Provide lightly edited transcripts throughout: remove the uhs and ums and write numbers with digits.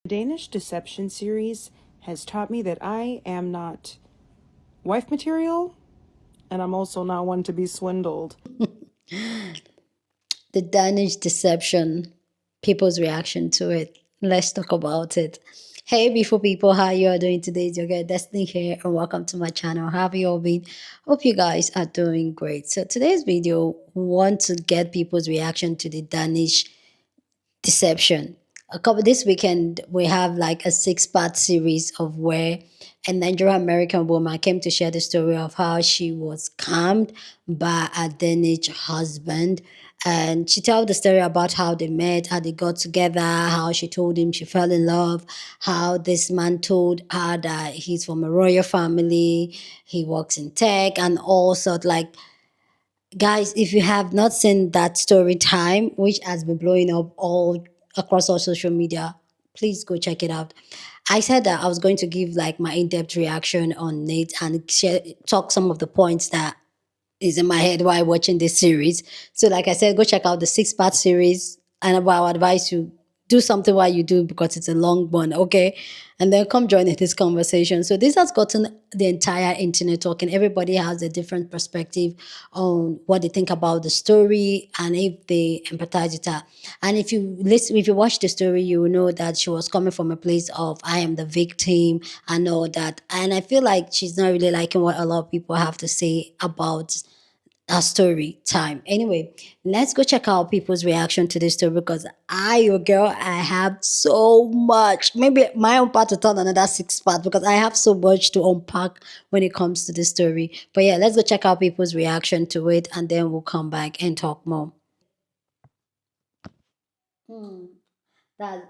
The Danish deception series has taught me that I am not wife material, and I'm also not one to be swindled. The Danish deception, people's reaction to it. Let's talk about it. Hey, beautiful people, how you are doing today? It's your girl Destiny here, and welcome to my channel. How have you all been? Hope you guys are doing great. So today's video, we want to get people's reaction to the Danish deception. A couple this weekend we have like a six-part series of where a Nigerian American woman came to share the story of how she was scammed by a Danish husband. And she told the story about how they met, how they got together, how she told him she fell in love, how this man told her that he's from a royal family, he works in tech, and all sort like guys, if you have not seen that story time, which has been blowing up all across all social media, please go check it out. I said that I was going to give like my in-depth reaction on it and talk some of the points that is in my head while watching this series. So, like I said, go check out the six-part series, and I would advise you do something while you do because it's a long one, okay? And then come join in this conversation. So this has gotten the entire internet talking. Everybody has a different perspective on what they think about the story and if they empathize with her. And if you listen, if you watch the story, you will know that she was coming from a place of I am the victim and all that. And I feel like she's not really liking what a lot of people have to say about a story time. Anyway, let's go check out people's reaction to this story because your girl, I have so much. Maybe my own part to turn another six part because I have so much to unpack when it comes to this story. But yeah, let's go check out people's reaction to it and then we'll come back and talk more. Hmm, that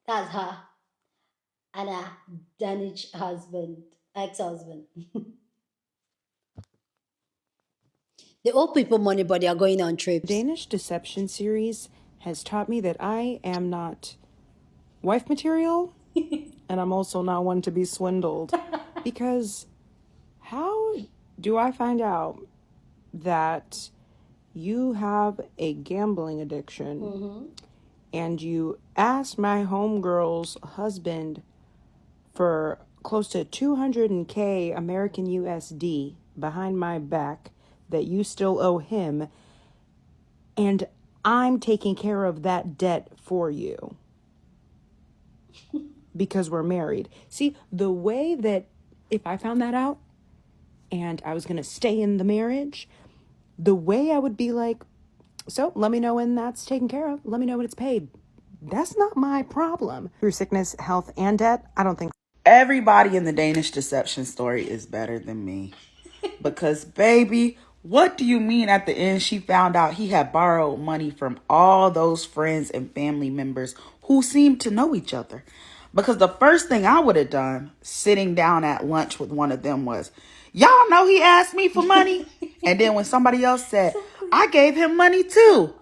that's her and a Danish husband, ex-husband. The old people money, but they are going on The trips. Danish deception series has taught me that I am not wife material, and I'm also not one to be swindled. Because how do I find out that you have a gambling addiction and you asked my homegirl's husband for close to 200K American USD behind my back that you still owe him, and I'm taking care of that debt for you because we're married. See, the way that if I found that out and I was going to stay in the marriage, the way I would be like, so let me know when that's taken care of. Let me know when it's paid. That's not my problem. Through sickness, health, and debt, I don't think. Everybody in the Danish deception story is better than me. Because, baby, what do you mean at the end she found out he had borrowed money from all those friends and family members who seemed to know each other? Because the first thing I would have done sitting down at lunch with one of them was, y'all know he asked me for money? And then when somebody else said, I gave him money too.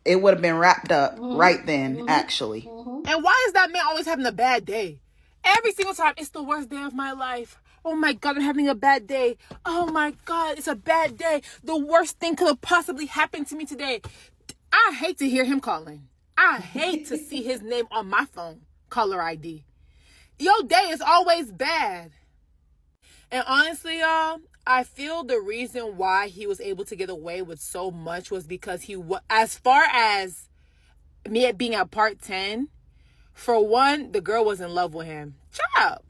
It would have been wrapped up right then, actually. And why is that man always having a bad day? Every single time, it's the worst day of my life. Oh my God, I'm having a bad day. Oh my God, it's a bad day. The worst thing could have possibly happened to me today. I hate to hear him calling. I hate to see his name on my phone, caller ID. Your day is always bad. And honestly, y'all, I feel the reason why he was able to get away with so much was because as far as me being at part 10, for one, the girl was in love with him. Child.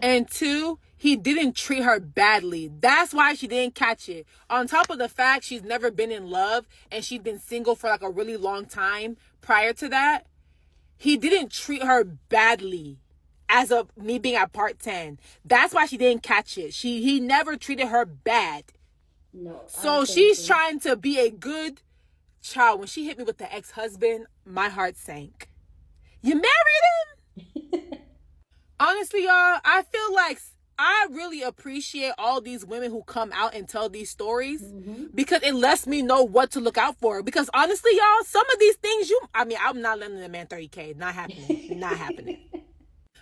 And two, he didn't treat her badly. That's why she didn't catch it. On top of the fact she's never been in love and she'd been single for like a really long time prior to that, he didn't treat her badly as of me being at part 10. That's why she didn't catch it. He never treated her bad. No. So she's trying to be a good child. When she hit me with the ex-husband, my heart sank. You married him? Honestly, y'all, I feel like I really appreciate all these women who come out and tell these stories because it lets me know what to look out for. Because honestly, y'all, some of these things I'm not lending a man 30K. Not happening. Not happening.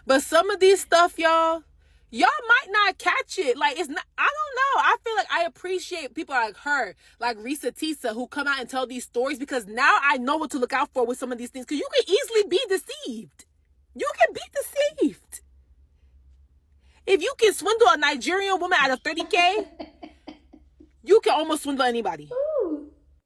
But some of these stuff, y'all might not catch it. Like, it's not, I don't know. I feel like I appreciate people like her, like Risa Tisa, who come out and tell these stories because now I know what to look out for with some of these things because you can easily be deceived. if you can swindle a Nigerian woman out of 30K, you can almost swindle anybody.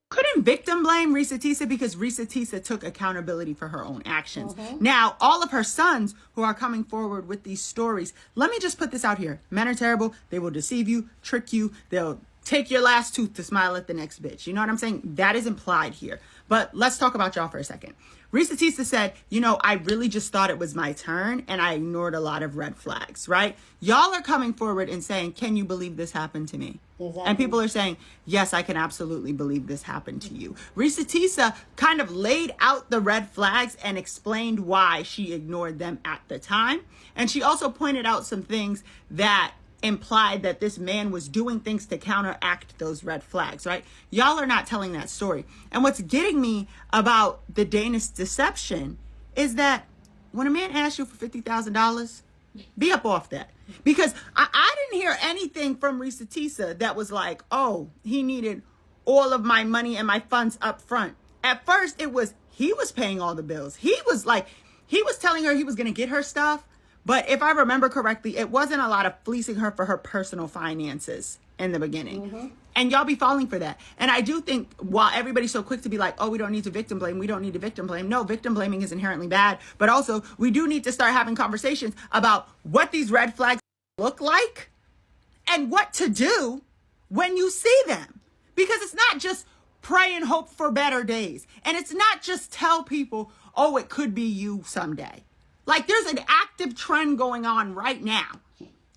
Couldn't victim blame Risa Tisa because Risa Tisa took accountability for her own actions. Now, all of her sons who are coming forward with these stories, let me just put this out here. Men are terrible. They will deceive you, trick you. They'll take your last tooth to smile at the next bitch. You know what I'm saying? That is implied here. But let's talk about y'all for a second. Risa Tisa said, I really just thought it was my turn and I ignored a lot of red flags, right? Y'all are coming forward and saying, can you believe this happened to me? Exactly. And people are saying, yes, I can absolutely believe this happened to you. Risa Tisa kind of laid out the red flags and explained why she ignored them at the time. And she also pointed out some things that implied that this man was doing things to counteract those red flags, right? Y'all are not telling that story. And what's getting me about the Danish deception is that when a man asks you for $50,000, be up off that. Because I didn't hear anything from Risa Tisa that was like, oh, he needed all of my money and my funds up front. At first, it was, he was paying all the bills. He was telling her he was going to get her stuff. But if I remember correctly, it wasn't a lot of fleecing her for her personal finances in the beginning. And y'all be falling for that. And I do think while everybody's so quick to be like, oh, we don't need to victim blame. We don't need to victim blame. No, victim blaming is inherently bad. But also we do need to start having conversations about what these red flags look like and what to do when you see them. Because it's not just pray and hope for better days. And it's not just tell people, oh, it could be you someday. Like there's an active trend going on right now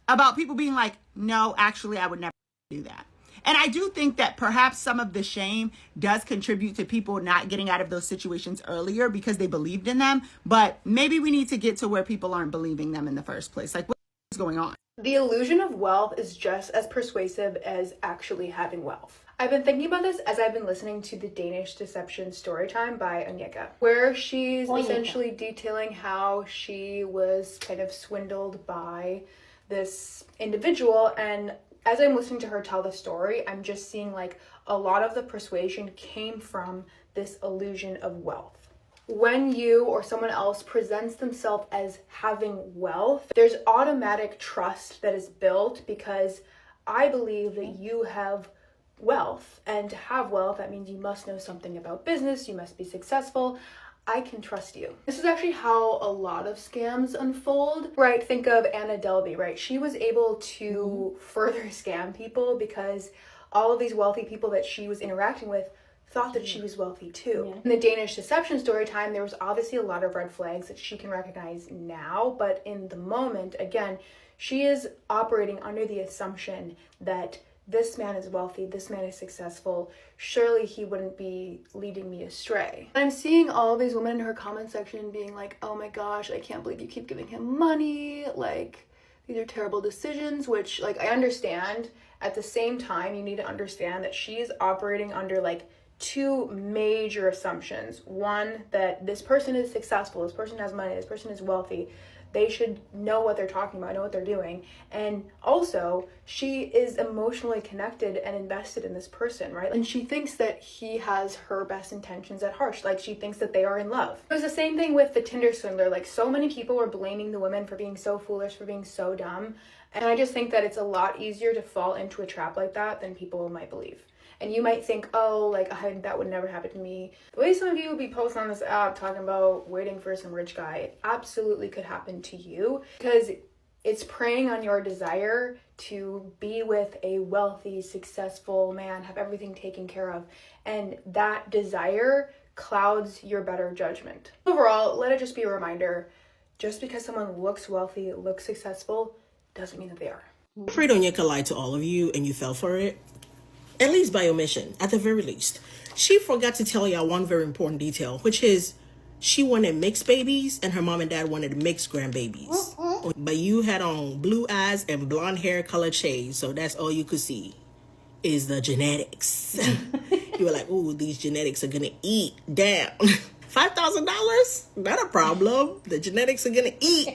about people being like, no, actually, I would never do that. And I do think that perhaps some of the shame does contribute to people not getting out of those situations earlier because they believed in them. But maybe we need to get to where people aren't believing them in the first place. Like, what's going on? The illusion of wealth is just as persuasive as actually having wealth. I've been thinking about this as I've been listening to the Danish Deception Storytime by Onyeka, where she's essentially detailing how she was kind of swindled by this individual. And as I'm listening to her tell the story, I'm just seeing like a lot of the persuasion came from this illusion of wealth. When you or someone else presents themselves as having wealth, there's automatic trust that is built because I believe that you have wealth, and to have wealth, that means you must know something about business, you must be successful. I can trust you. This is actually how a lot of scams unfold, right? Think of Anna Delvey, right? She was able to further scam people because all of these wealthy people that she was interacting with thought that she was wealthy too. In the Danish Deception story time, there was obviously a lot of red flags that she can recognize now, but in the moment, again, she is operating under the assumption that this man is wealthy, this man is successful, surely he wouldn't be leading me astray. And I'm seeing all of these women in her comment section being like, oh my gosh, I can't believe you keep giving him money, like, these are terrible decisions, which, like, I understand. At the same time, you need to understand that she's operating under, like, two major assumptions. One, that this person is successful, this person has money, this person is wealthy. They should know what they're talking about, know what they're doing. And also, she is emotionally connected and invested in this person, right? And she thinks that he has her best intentions at heart. Like, she thinks that they are in love. It was the same thing with the Tinder swindler. Like, so many people were blaming the women for being so foolish, for being so dumb. And I just think that it's a lot easier to fall into a trap like that than people might believe. And you might think, oh, like, that would never happen to me. The way some of you would be posting on this app talking about waiting for some rich guy, it absolutely could happen to you because it's preying on your desire to be with a wealthy, successful man, have everything taken care of. And that desire clouds your better judgment. Overall, let it just be a reminder, just because someone looks wealthy, looks successful, doesn't mean that they are. I'm afraid Onyeka lied to all of you and you fell for it. At least by omission, at the very least. She forgot to tell y'all one very important detail, which is she wanted mixed babies and her mom and dad wanted mixed grandbabies. But you had on blue eyes and blonde hair colored shades, so that's all you could see is the genetics. You were like, ooh, these genetics are gonna eat. Damn. $5,000? Not a problem. The genetics are gonna eat.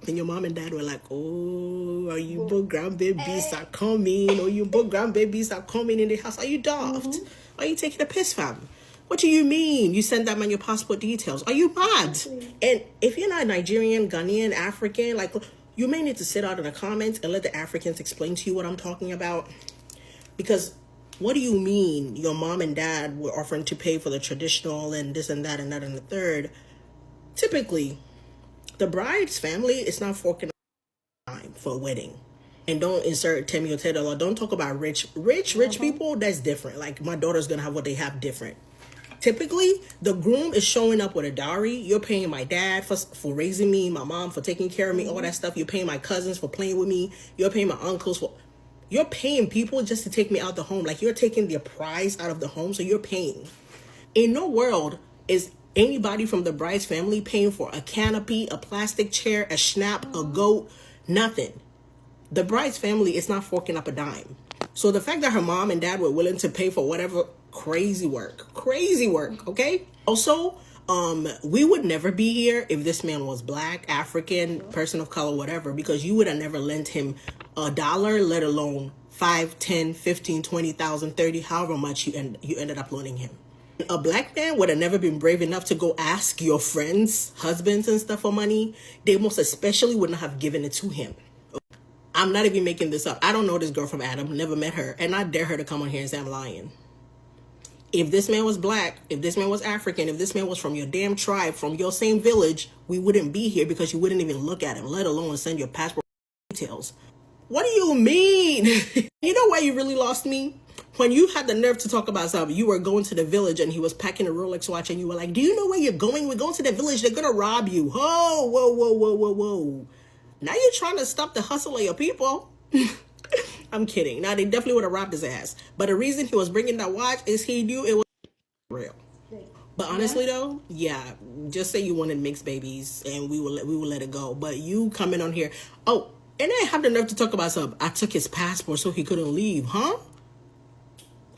And your mom and dad were like, oh, are you both grandbabies are coming? Or you both grandbabies are coming in the house? Are you daft? Are you taking a piss, fam? What do you mean? You send that man your passport details. Are you mad? And if you're not Nigerian, Ghanaian, African, like, You may need to sit out in the comments and let the Africans explain to you what I'm talking about. Because what do you mean your mom and dad were offering to pay for the traditional and this and that and that and the third? Typically, the bride's family is not forking time for a wedding. And don't insert Temi or Tedala. Don't talk about rich people. That's different. Like, my daughter's gonna have what they have different. Typically, the groom is showing up with a dowry. You're paying my dad for raising me, my mom for taking care of me, all that stuff. You're paying my cousins for playing with me. You're paying my uncles for... You're paying people just to take me out the home. Like, you're taking their prize out of the home, so you're paying. In no world is anybody from the bride's family paying for a canopy, a plastic chair, a schnapp, a goat, nothing. The bride's family is not forking up a dime. So the fact that her mom and dad were willing to pay for whatever, crazy work, okay? Also, we would never be here if this man was black, African, person of color, whatever, because you would have never lent him $1, let alone 5, 10, 15, 20,000, 30, however much you ended up loaning him. A black man would have never been brave enough to go ask your friends, husbands and stuff for money. They most especially wouldn't have given it to him. I'm not even making this up. I don't know this girl from Adam, never met her, and I dare her to come on here and say I'm lying. If this man was black, if this man was African, if this man was from your damn tribe, from your same village, we wouldn't be here because you wouldn't even look at him, let alone send your passport details. What do you mean? You know why you really lost me? When you had the nerve to talk about something, you were going to the village and he was packing a Rolex watch and you were like, do you know where you're going? We're going to the village. They're going to rob you. Oh, whoa. Now you're trying to stop the hustle of your people. I'm kidding. Now, they definitely would have robbed his ass. But the reason he was bringing that watch is he knew it was real. But honestly, though, yeah, just say you wanted mixed babies and we will let it go. But you coming on here. Oh, and I have the nerve to talk about something. I took his passport so he couldn't leave, huh?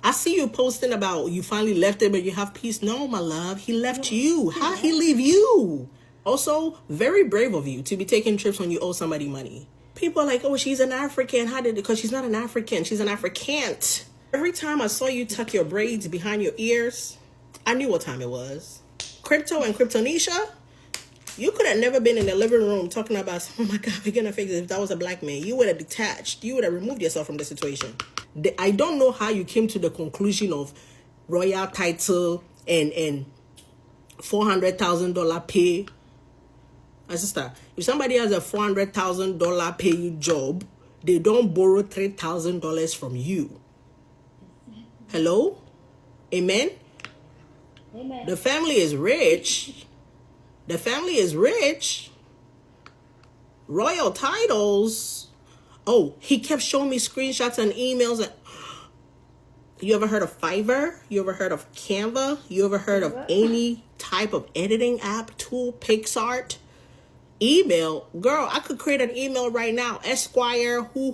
I see you posting about you finally left him and you have peace. No, my love, he left you. How'd he leave you? Also, very brave of you to be taking trips when you owe somebody money. People are like, oh, she's an African. How did it? Because she's not an African. She's an Africant. Every time I saw you tuck your braids behind your ears, I knew what time it was. Crypto and Kryptonisha, you could have never been in the living room talking about, oh my God, we're going to fix it. If that was a black man, you would have detached. You would have removed yourself from the situation. I don't know how you came to the conclusion of royal title and $400,000 pay. My sister, if somebody has a $400,000 paying job, they don't borrow $3,000 from you. Hello? Amen? Amen. The family is rich. The family is rich. Royal titles. Oh, he kept showing me screenshots and emails. You ever heard of Fiverr? You ever heard of Canva? You ever heard of any type of editing app, tool, PixArt? Email, girl, I could create an email right now. Esquire, who,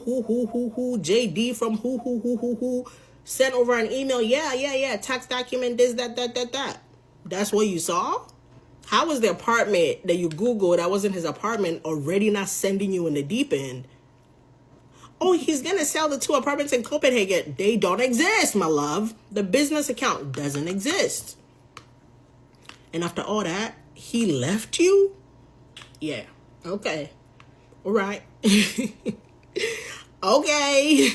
JD from who. Send over an email. Yeah. Tax document, this, that. That's what you saw? How was the apartment that you Googled that wasn't his apartment already not sending you in the deep end? Oh, he's going to sell the 2 apartments in Copenhagen. They don't exist, my love. The business account doesn't exist. And after all that, he left you? Yeah. Okay. All right. Okay.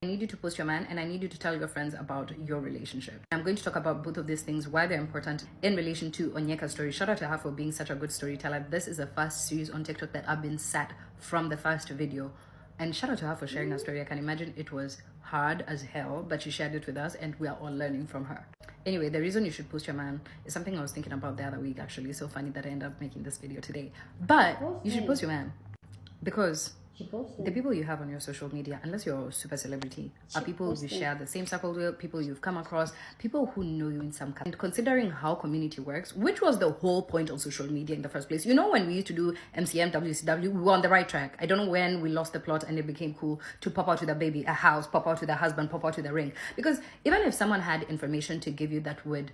I need you to post your man and I need you to tell your friends about your relationship. I'm going to talk about both of these things, why they're important in relation to Onyeka's story. Shout out to her for being such a good storyteller. This is the first series on TikTok that I've been sat from the first video. And shout out to her for sharing her story. I can imagine it was hard as hell, but she shared it with us and we are all learning from her. Anyway, the reason you should post your man is something I was thinking about the other week, actually. It's so funny that I ended up making this video today. But you should post your man because the people you have on your social media, unless you're a super celebrity, are people you share the same circle with, people you've come across, people who know you in some kind. And considering how community works, which was the whole point of social media in the first place. You know, when we used to do MCM, WCW, we were on the right track. I don't know when we lost the plot and it became cool to pop out with a baby, a house, pop out with a husband, pop out with a ring. Because even if someone had information to give you that would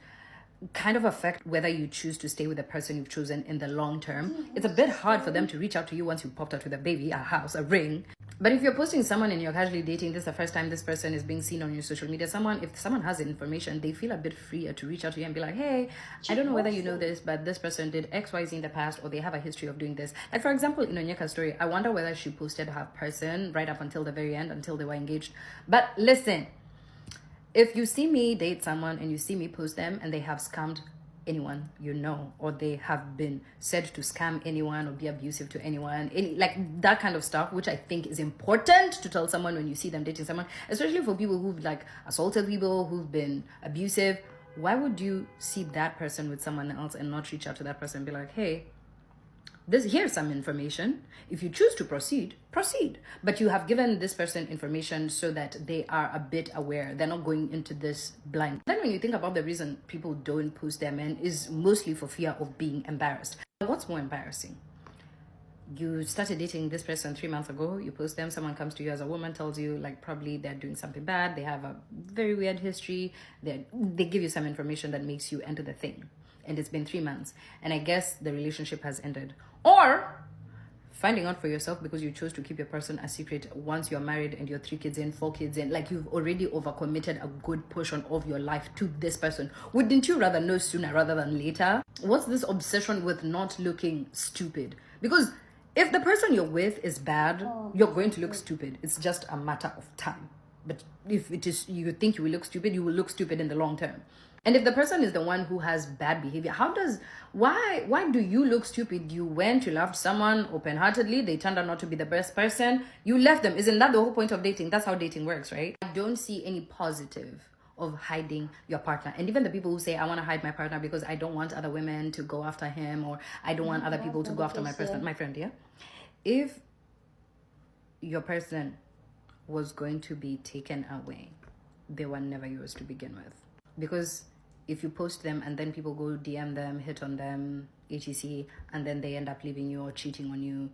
kind of affect whether you choose to stay with the person you've chosen in the long term, it's a bit hard for them to reach out to you once you popped out with a baby, a house, a ring. But if you're posting someone and you're casually dating, this is the first time this person is being seen on your social media. If someone has information, they feel a bit freer to reach out to you and be like, hey, I don't know whether you know this, but this person did XYZ in the past, or they have a history of doing this. Like, for example, in Onyeka's story, I wonder whether she posted her person right up until the very end, until they were engaged. But listen, if you see me date someone and you see me post them and they have scammed anyone you know, or they have been said to scam anyone or be abusive to anyone, like that kind of stuff, which I think is important to tell someone when you see them dating someone, especially for people who've like assaulted people, who've been abusive. Why would you see that person with someone else and not reach out to that person and be like, hey, here's some information. If you choose to proceed, but you have given this person information so that they are a bit aware. They're not going into this blind. Then when you think about the reason people don't post their men, is mostly for fear of being embarrassed. What's more embarrassing? You started dating this person 3 months ago, you post them, someone comes to you as a woman, tells you like probably they're doing something bad, they have a very weird history, they give you some information that makes you enter the thing, and it's been 3 months, and I guess the relationship has ended. Or finding out for yourself because you chose to keep your person a secret once you're married and you're 3 kids in, 4 kids in, like you've already overcommitted a good portion of your life to this person. Wouldn't you rather know sooner rather than later? What's this obsession with not looking stupid? Because if the person you're with is bad, you're going to look stupid. It's just a matter of time. But if it is, you think you will look stupid, you will look stupid in the long term. And if the person is the one who has bad behavior, why do you look stupid? You loved someone open-heartedly, they turned out not to be the best person, you left them. Isn't that the whole point of dating? That's how dating works, right? I don't see any positive of hiding your partner. And even the people who say, I want to hide my partner because I don't want other women to go after him, or I don't want other people to go after my person. My friend, yeah? If your person was going to be taken away, they were never yours to begin with. Because if you post them and then people go DM them, hit on them, etc., and then they end up leaving you or cheating on you,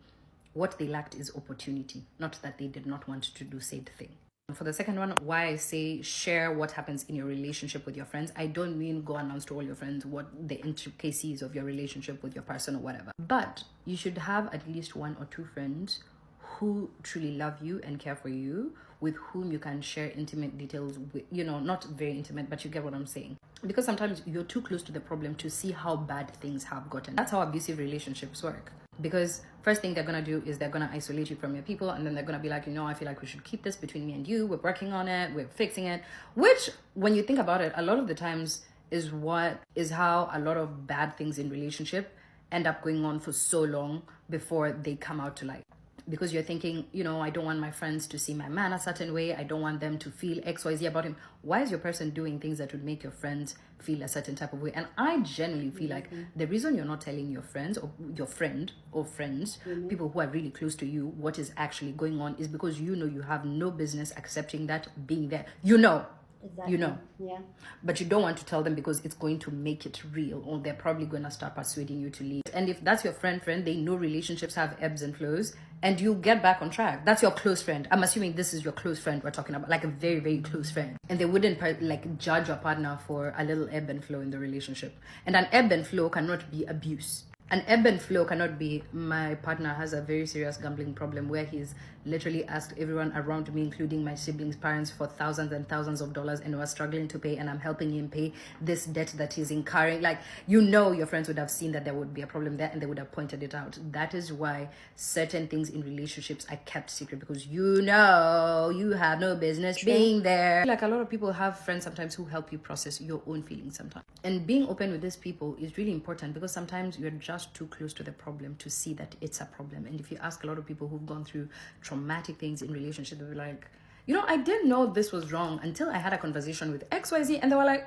what they lacked is opportunity, not that they did not want to do said thing. For the second one, why I say share what happens in your relationship with your friends, I don't mean go announce to all your friends what the intricacies of your relationship with your person or whatever. But you should have at least 1 or 2 friends who truly love you and care for you, with whom you can share intimate details with, not very intimate, but you get what I'm saying. Because sometimes you're too close to the problem to see how bad things have gotten. That's how abusive relationships work. Because first thing they're gonna do is they're gonna isolate you from your people, and then they're gonna be like, I feel like we should keep this between me and you, we're working on it, we're fixing it. Which, when you think about it, a lot of the times is how a lot of bad things in relationship end up going on for so long before they come out to light. Because you're thinking, I don't want my friends to see my man a certain way. I don't want them to feel XYZ about him. Why is your person doing things that would make your friends feel a certain type of way? And I generally feel like the reason you're not telling your friends or your friend or friends, people who are really close to you, what is actually going on is because you have no business accepting that being there. Exactly. Yeah. But you don't want to tell them because it's going to make it real, or they're probably going to start persuading you to leave. And if that's your friend, they know relationships have ebbs and flows, and you get back on track. That's your close friend. I'm assuming this is your close friend we're talking about, like a very, very close friend. And they wouldn't judge your partner for a little ebb and flow in the relationship. And an ebb and flow cannot be abuse. An ebb and flow cannot be, my partner has a very serious gambling problem where he's literally asked everyone around me, including my siblings' parents, for thousands and thousands of dollars and was struggling to pay, and I'm helping him pay this debt that he's incurring. Your friends would have seen that there would be a problem there and they would have pointed it out. That is why certain things in relationships are kept secret, because you have no business being there. Like, a lot of people have friends sometimes who help you process your own feelings sometimes. And being open with these people is really important, because sometimes you're just too close to the problem to see that it's a problem. And if you ask a lot of people who've gone through traumatic things in relationships, they'll be like, I didn't know this was wrong until I had a conversation with XYZ, and they were like,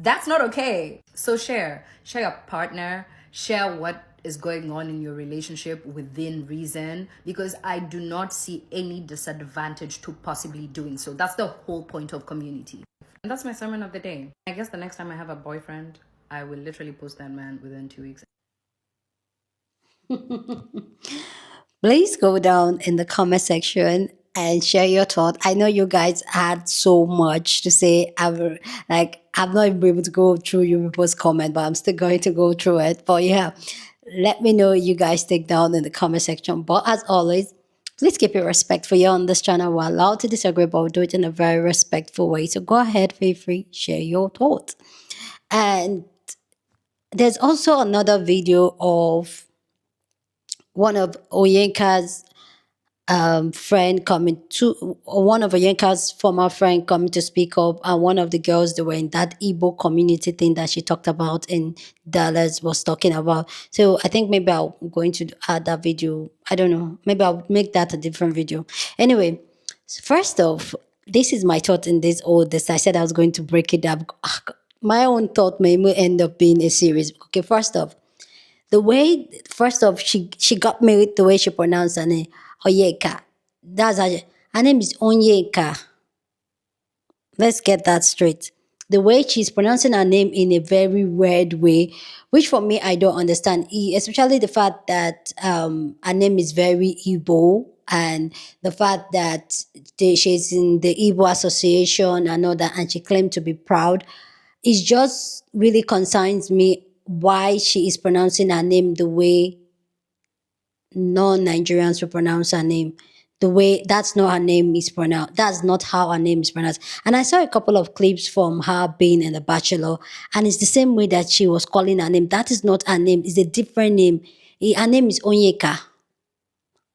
that's not okay. So share your partner, share what is going on in your relationship within reason, because I do not see any disadvantage to possibly doing so. That's the whole point of community. And that's my sermon of the day. I guess the next time I have a boyfriend, I will literally post that man within 2 weeks. Please go down in the comment section and share your thoughts. I know you guys had so much to say. I'm not even able to go through your people's comment, but I'm still going to go through it. But yeah, let me know what you guys take down in the comment section. But as always, Please keep it respectful. You're on this channel. We're allowed to disagree, but we'll do it in a very respectful way. So go ahead, feel free, share your thoughts. And there's also another video of one of Oyenka's friend coming to one of Oyenka's former friend coming to speak up, and one of the girls that were in that Igbo community thing that she talked about in Dallas was talking about. So I think maybe I'm going to add that video. I don't know. Maybe I'll make that a different video. Anyway, first off, this is my thought in this. I said I was going to break it up. My own thought may end up being a series. Okay, first off, she got married the way she pronounced her name, Oyeka. That's her name is Onyeka. Let's get that straight. The way she's pronouncing her name in a very weird way, which for me I don't understand, especially the fact that her name is very Igbo, and the fact that she's in the Igbo Association and all that, and she claimed to be proud. It just really concerns me why she is pronouncing her name the way non-Nigerians will pronounce her name. The way that's not her name is pronounced. That's not how her name is pronounced. And I saw a couple of clips from her being in The Bachelor, and it's the same way that she was calling her name. That is not her name. It's a different name. Her name is Onyeka.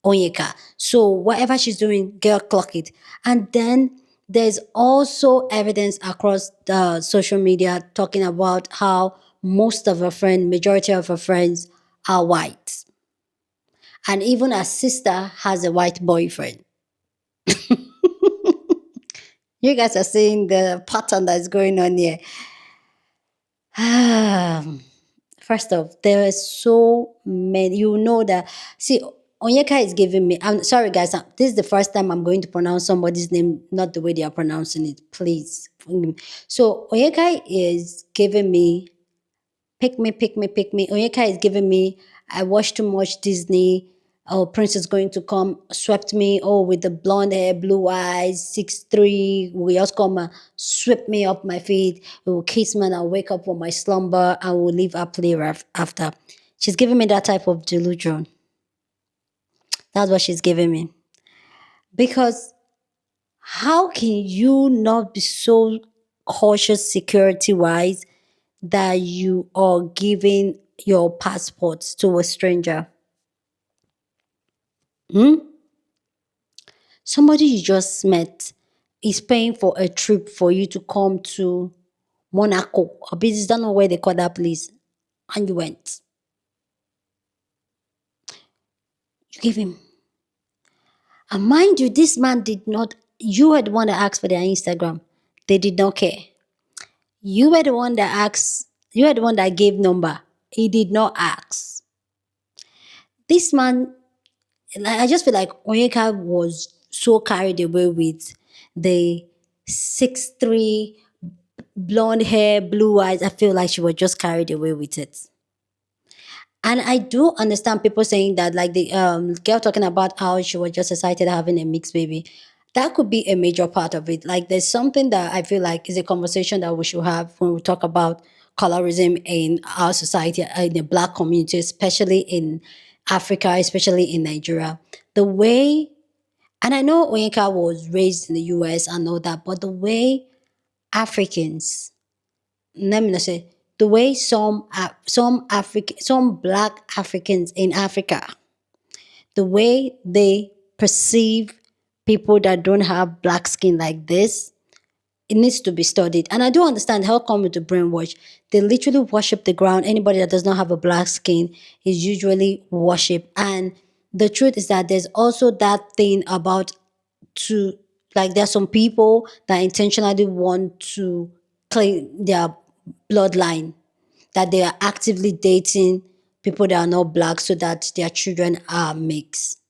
Onyeka. So whatever she's doing, girl, clock it. And then there's also evidence across the social media talking about how most of her friends, majority of her friends, are white. And even her sister has a white boyfriend. You guys are seeing the pattern that's going on here. First off, there are so many. You know that. See, Onyeka is giving me. I'm sorry, guys. This is the first time I'm going to pronounce somebody's name not the way they are pronouncing it. Please. So Onyeka is giving me. Pick me, pick me, pick me. Onyeka is giving me. I watched too much Disney. Oh, Prince is going to come, swept me, oh, with the blonde hair, blue eyes, 6'3", will just come and sweep me up my feet, he will kiss me and I'll wake up from my slumber and will leave happily after. She's giving me that type of delusion. That's what she's giving me. Because how can you not be so cautious security-wise that you are giving your passports to a stranger? Somebody you just met is paying for a trip for you to come to Monaco. Or I don't know where they call that place. And you went. You give him. And mind you, this man did not, you were the one that asked for their Instagram. They did not care. You were the one that asked, you were the one that gave number. He did not ask. This man, I just feel like Onyeka was so carried away with the 6'3", blonde hair, blue eyes. I feel like she was just carried away with it. And I do understand people saying that, like the girl talking about how she was just excited having a mixed baby. That could be a major part of it. Like there's something that I feel like is a conversation that we should have when we talk about colorism in our society, in the Black community, especially in Africa, especially in Nigeria. The way, and I know Onyeka was raised in the US and all that, but the way Africans, let me not say, the way some Black Africans in Africa, the way they perceive people that don't have black skin like this, it needs to be studied. And I do understand how come with the brainwash. They literally worship the ground. Anybody that does not have a black skin is usually worshipped. And the truth is that there's also that thing about there's some people that intentionally want to claim their bloodline, that they are actively dating people that are not black so that their children are mixed.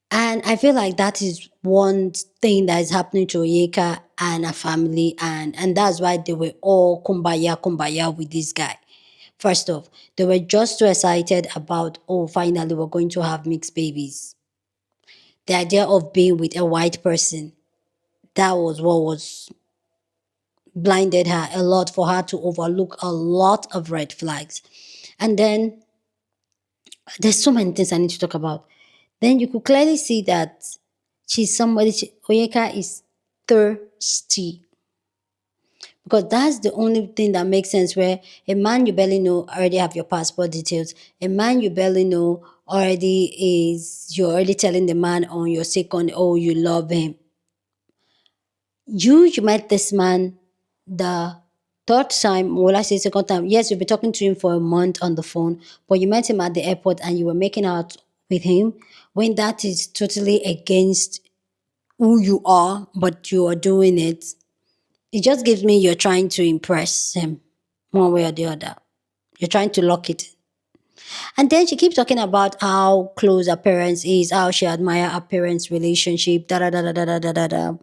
And I feel like that is one thing that is happening to Oyeka and her family, and that's why they were all kumbaya with this guy. First off, they were just too excited about, oh, finally we're going to have mixed babies. The idea of being with a white person, that was what was blinded her a lot for her to overlook a lot of red flags. And then there's so many things I need to talk about. then you could clearly see that Oyeka is thirsty. Because that's the only thing that makes sense, where a man you barely know already have your passport details. A man you barely know you're already telling the man on your second, oh, you love him. You met this man the third time, well, I say second time. Yes, you've been talking to him for a month on the phone, but you met him at the airport and you were making out with him, when that is totally against who you are, but you are doing it. It just gives me you're trying to impress him one way or the other. You're trying to lock it. And then she keeps talking about how close her parents is, how she admire her parents' relationship, da da da da da da da da. Da.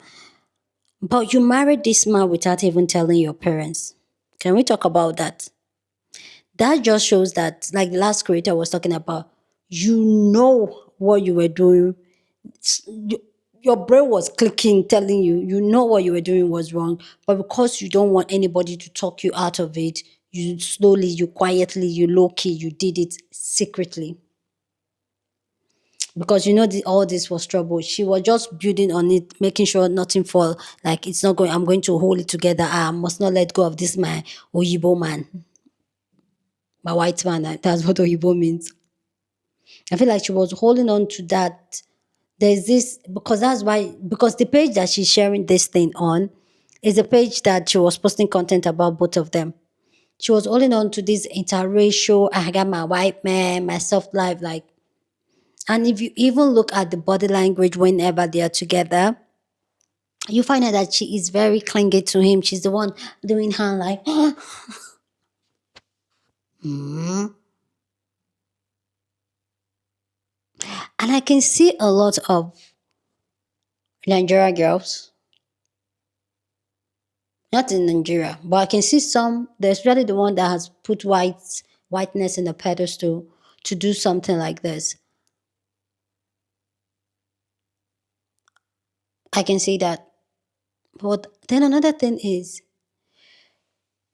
But you married this man without even telling your parents. Can we talk about that? That just shows that, like the last creator was talking about, you know what you were doing. Your brain was clicking, telling you, you know what you were doing was wrong. But because you don't want anybody to talk you out of it, you slowly, you quietly, you low key, you did it secretly. Because you know all this was trouble. She was just building on it, making sure nothing fall. Like it's not going. I'm going to hold it together. I must not let go of this my Oyibo man, my white man. That's what Oyibo means. I feel like she was holding on to that. There's this, because that's why, because the page that she's sharing this thing on is a page that she was posting content about both of them. She was holding on to this interracial, I got my white man, my soft life, like. And if you even look at the body language whenever they are together, you find out that she is very clingy to him. She's the one doing her like, "Hmm." And I can see a lot of Nigeria girls, not in Nigeria, but I can see some, there's really the one that has put whiteness in a pedestal to do something like this. I can see that. But then another thing is,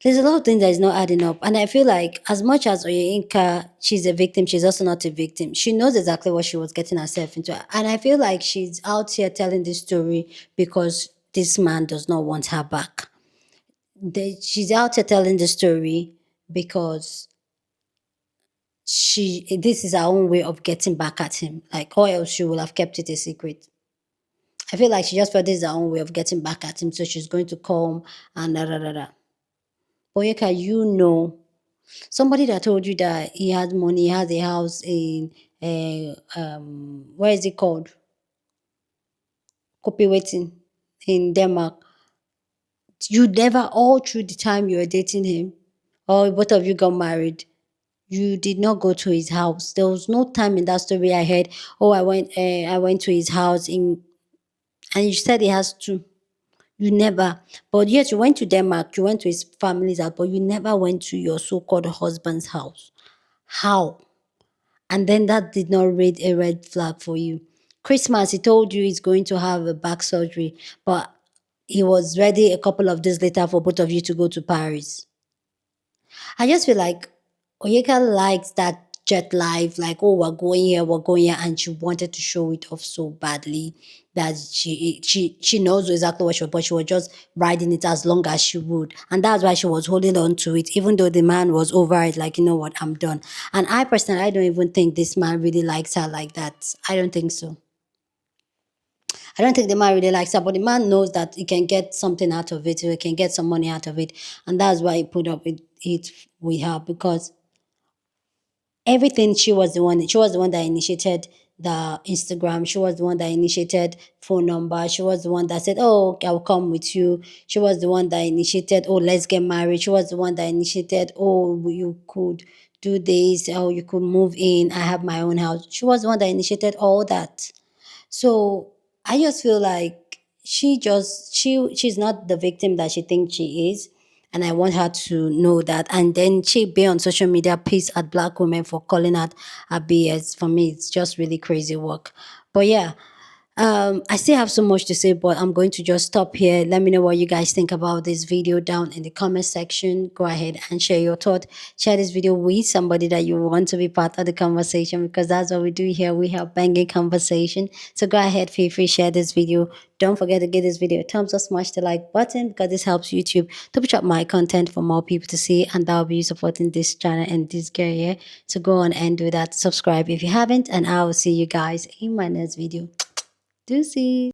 there's a lot of things that is not adding up. And I feel like as much as Oyinka, she's a victim, she's also not a victim. She knows exactly what she was getting herself into. And I feel like she's out here telling this story because this man does not want her back. She's out here telling the story because this is her own way of getting back at him. Like, or else she will have kept it a secret. I feel like she just felt this is her own way of getting back at him. So she's going to come and da da da da. Oyeka, you know, somebody that told you that he has money, he has a house in where is it called? Copy waiting in Denmark. You never, all through the time you were dating him, or both of you got married, you did not go to his house. There was no time in that story I heard, oh, I went to his house in, and you said he has two. You never. But yes, you went to Denmark, you went to his family's house, but you never went to your so-called husband's house. How? And then that did not raise a red flag for you. Christmas, he told you he's going to have a back surgery, but he was ready a couple of days later for both of you to go to Paris. I just feel like Oyeka likes that jet life, like, oh, we're going here, and she wanted to show it off so badly that she knows exactly what she was, but she was just riding it as long as she would. And that's why she was holding on to it, even though the man was over it, like, you know what, I'm done. And I personally, I don't even think this man really likes her like that. I don't think so. I don't think the man really likes her, but the man knows that he can get something out of it, he can get some money out of it. And that's why he put up with it with her, because everything, she was the one that initiated the Instagram, she was the one that initiated phone number, she was the one that said, oh, okay, I'll come with you, she was the one that initiated, oh, let's get married, she was the one that initiated, oh, you could do this, oh, you could move in, I have my own house. She was the one that initiated all that. So I just feel like she's not the victim that she thinks she is. And I want her to know that. And then she be on social media pissed at black women for calling out her BS. For me, it's just really crazy work. But yeah, I still have so much to say, but I'm going to just stop here. Let me know what you guys think about this video down in the comment section. Go ahead and share your thought. Share this video with somebody that you want to be part of the conversation, because that's what we do here. We have banging conversation. So go ahead, feel free, share this video. Don't forget to give this video a thumbs up, smash the like button, because this helps YouTube to push up my content for more people to see, and that'll be you supporting this channel and this girl here. So go on and do that. Subscribe if you haven't, and I will see you guys in my next video. Deuces.